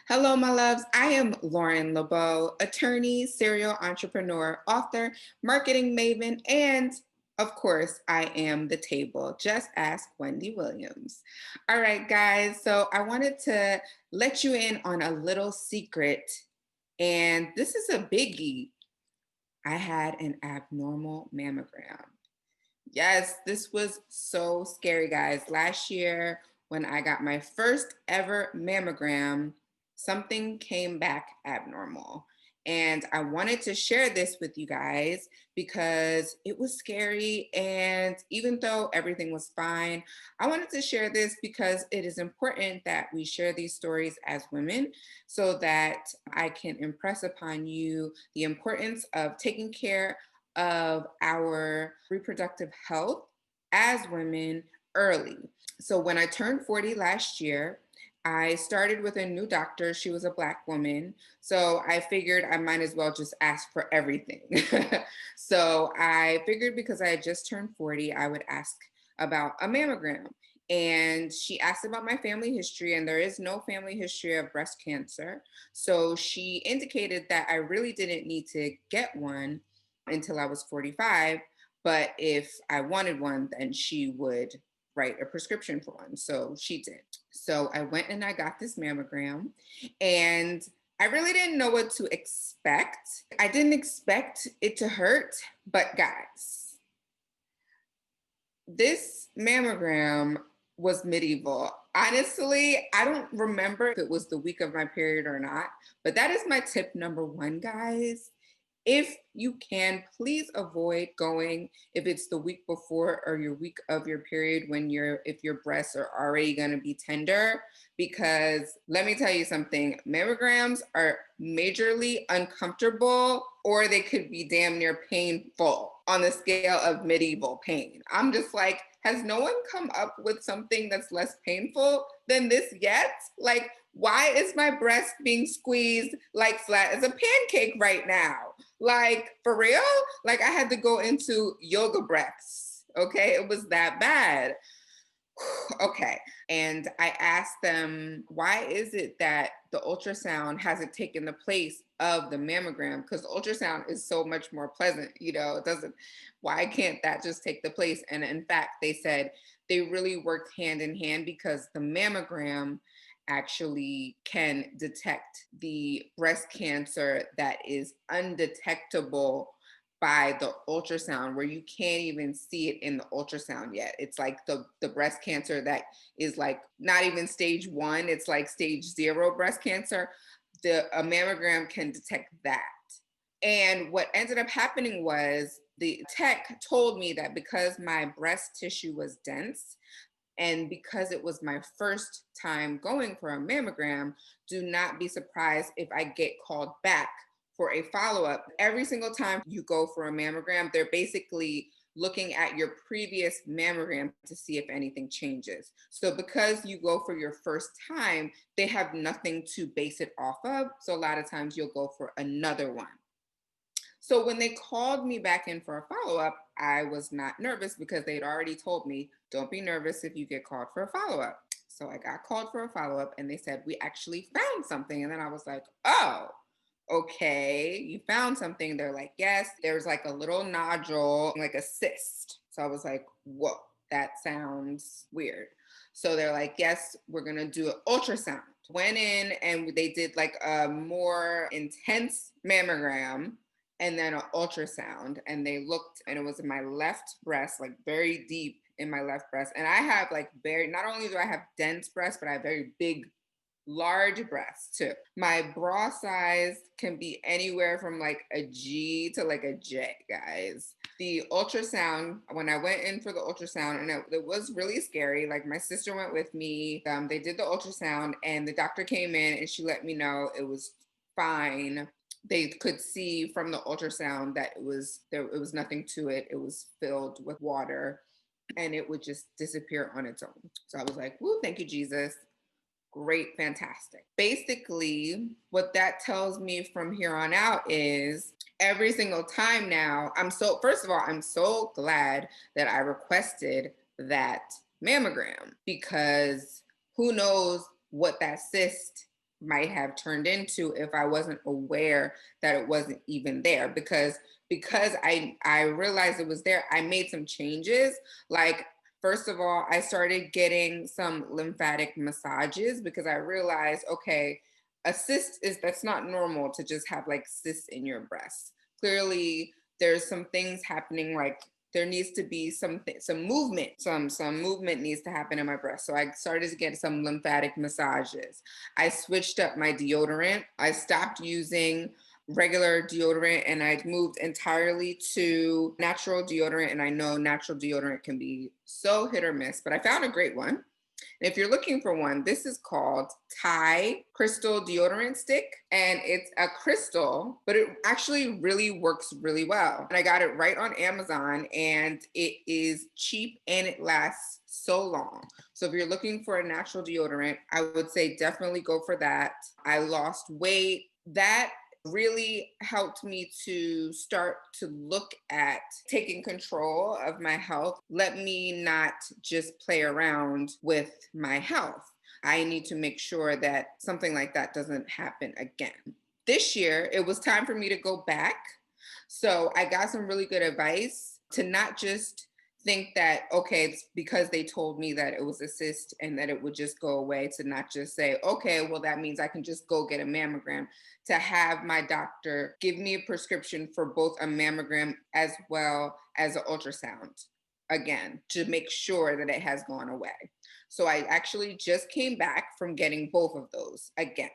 Hello, my loves. I am Lauren LeBeau, attorney, serial entrepreneur, author, marketing maven, and of course, I am the table. Just ask Wendy Williams. All right, guys. So I wanted to let you in on a little secret, and this is a biggie. I had an abnormal mammogram. Yes, this was so scary, guys. Last year, when I got my first ever mammogram, something came back abnormal. And I wanted to share this with you guys because it was scary. And even though everything was fine, I wanted to share this because it is important that we share these stories as women so that I can impress upon you the importance of taking care of our reproductive health as women early. So when I turned 40 last year, I started with a new doctor. She was a Black woman. So I figured I might as well just ask for everything. So I figured because I had just turned 40, I would ask about a mammogram. And she asked about my family history, and there is no family history of breast cancer. So she indicated that I really didn't need to get one until I was 45. But if I wanted one, then she would write a prescription for one. So she did. So I went and I got this mammogram, and I really didn't know what to expect. I didn't expect it to hurt, but guys, this mammogram was medieval. Honestly, I don't remember if it was the week of my period or not, but that is my tip number one, guys. If you can, please avoid going if it's the week before or your week of your period if your breasts are already going to be tender, because let me tell you something, mammograms are majorly uncomfortable, or they could be damn near painful on the scale of medieval pain. I'm just like, has no one come up with something that's less painful than this yet? Like, why is my breast being squeezed like flat as a pancake right now? Like, for real? Like, I had to go into yoga breaths. Okay, it was that bad. Okay. And I asked them, why is it that the ultrasound hasn't taken the place of the mammogram? Because ultrasound is so much more pleasant, it doesn't, why can't that just take the place? And in fact, they said they really worked hand in hand because the mammogram actually can detect the breast cancer that is undetectable by the ultrasound, where you can't even see it in the ultrasound yet. It's like the breast cancer that is like not even stage 1, it's like stage 0 breast cancer. A mammogram can detect that. And what ended up happening was the tech told me that because my breast tissue was dense, and because it was my first time going for a mammogram, do not be surprised if I get called back for a follow-up. Every single time you go for a mammogram, they're basically looking at your previous mammogram to see if anything changes. So because you go for your first time, they have nothing to base it off of. So a lot of times you'll go for another one. So when they called me back in for a follow-up, I was not nervous because they'd already told me, don't be nervous if you get called for a follow-up. So I got called for a follow-up, and they said, we actually found something. And then I was like, oh, okay, you found something. They're like, yes, there's like a little nodule, like a cyst. So I was like, whoa, that sounds weird. So they're like, yes, we're going to do an ultrasound. Went in and they did like a more intense mammogram and then an ultrasound, and they looked, and it was in my left breast, like very deep in my left breast. And I have like not only do I have dense breasts, but I have very big, large breasts too. My bra size can be anywhere from like a G to like a J, guys. The ultrasound, when I went in for the ultrasound, and it was really scary. Like, my sister went with me. They did the ultrasound, and the doctor came in and she let me know it was fine. They could see from the ultrasound that it was nothing to it. It was filled with water, and it would just disappear on its own. So I was like, woo, thank you, Jesus. Great, fantastic. Basically, what that tells me from here on out is every single time now, first of all, I'm so glad that I requested that mammogram, because who knows what that cyst might have turned into if I wasn't aware that it wasn't even there. Because I realized it was there, I made some changes. Like, first of all, I started getting some lymphatic massages because I realized, okay, a cyst is that's not normal to just have like cysts in your breast. Clearly, there's some things happening, like there needs to be some movement, some movement needs to happen in my breast. So I started to get some lymphatic massages. I switched up my deodorant. I stopped using regular deodorant and I moved entirely to natural deodorant. And I know natural deodorant can be so hit or miss, but I found a great one. And if you're looking for one, this is called Thai Crystal Deodorant Stick. And it's a crystal, but it actually really works really well. And I got it right on Amazon, and it is cheap and it lasts so long. So if you're looking for a natural deodorant, I would say definitely go for that. I lost weight. That really helped me to start to look at taking control of my health. Let me not just play around with my health. I need to make sure that something like that doesn't happen again. This year, it was time for me to go back. So I got some really good advice to not just think that, okay, it's because they told me that it was a cyst and that it would just go away, to not just say, okay, well, that means I can just go get a mammogram, to have my doctor give me a prescription for both a mammogram as well as an ultrasound again, to make sure that it has gone away. So I actually just came back from getting both of those again.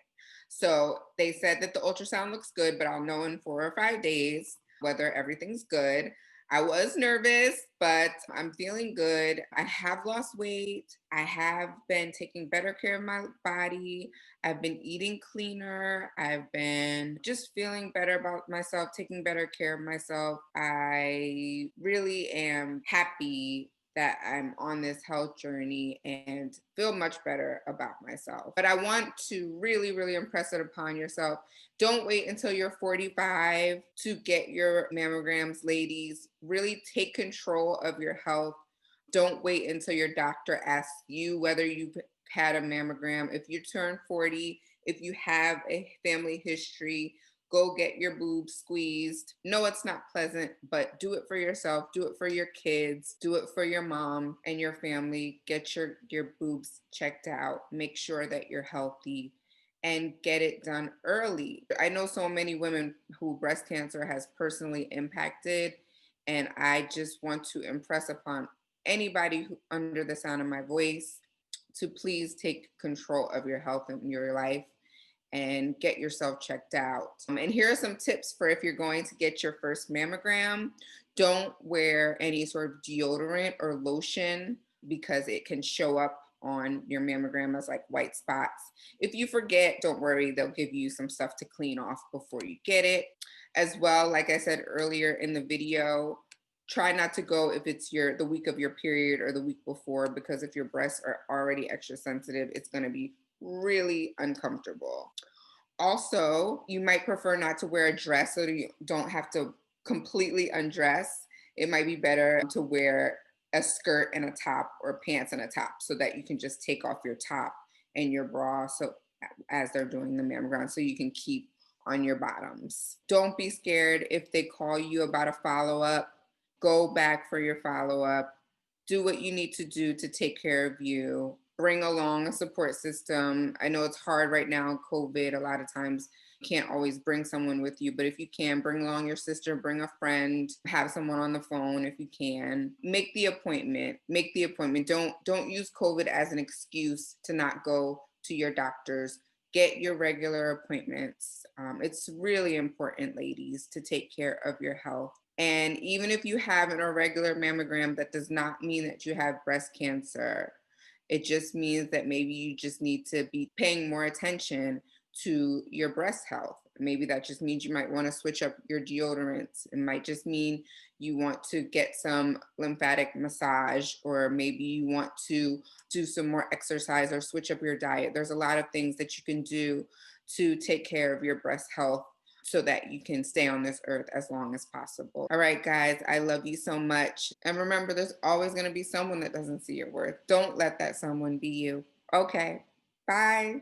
So they said that the ultrasound looks good, but I'll know in 4 or 5 days whether everything's good. I was nervous, but I'm feeling good. I have lost weight. I have been taking better care of my body. I've been eating cleaner. I've been just feeling better about myself, taking better care of myself. I really am happy that I'm on this health journey and feel much better about myself. But I want to really, really impress it upon yourself. Don't wait until you're 45 to get your mammograms, ladies. Really take control of your health. Don't wait until your doctor asks you whether you've had a mammogram. If you turn 40, if you have a family history, go get your boobs squeezed. No, it's not pleasant, but do it for yourself, do it for your kids, do it for your mom and your family. Get your boobs checked out. Make sure that you're healthy and get it done early. I know so many women who breast cancer has personally impacted, and I just want to impress upon anybody who, under the sound of my voice, to please take control of your health and your life and get yourself checked out. And here are some tips for if you're going to get your first mammogram. Don't wear any sort of deodorant or lotion because it can show up on your mammogram as like white spots. If you forget, don't worry, they'll give you some stuff to clean off before you get it. As well, like I said earlier in the video, try not to go if it's the week of your period or the week before, because if your breasts are already extra sensitive, it's going to be really uncomfortable. Also, you might prefer not to wear a dress so that you don't have to completely undress. It might be better to wear a skirt and a top, or pants and a top, so that you can just take off your top and your bra, so as they're doing the mammogram, so you can keep on your bottoms. Don't be scared if they call you about a follow-up. Go back for your follow-up. Do what you need to do to take care of you. Bring along a support system. I know it's hard right now in COVID. A lot of times you can't always bring someone with you, but if you can, bring along your sister, bring a friend, have someone on the phone if you can. Make the appointment. Make the appointment. Don't use COVID as an excuse to not go to your doctors. Get your regular appointments. It's really important, ladies, to take care of your health. And even if you have an irregular mammogram, that does not mean that you have breast cancer. It just means that maybe you just need to be paying more attention to your breast health. Maybe that just means you might want to switch up your deodorants. It might just mean you want to get some lymphatic massage, or maybe you want to do some more exercise or switch up your diet. There's a lot of things that you can do to take care of your breast health so that you can stay on this earth as long as possible. All right, guys, I love you so much. And remember, there's always going to be someone that doesn't see your worth. Don't let that someone be you. Okay, bye.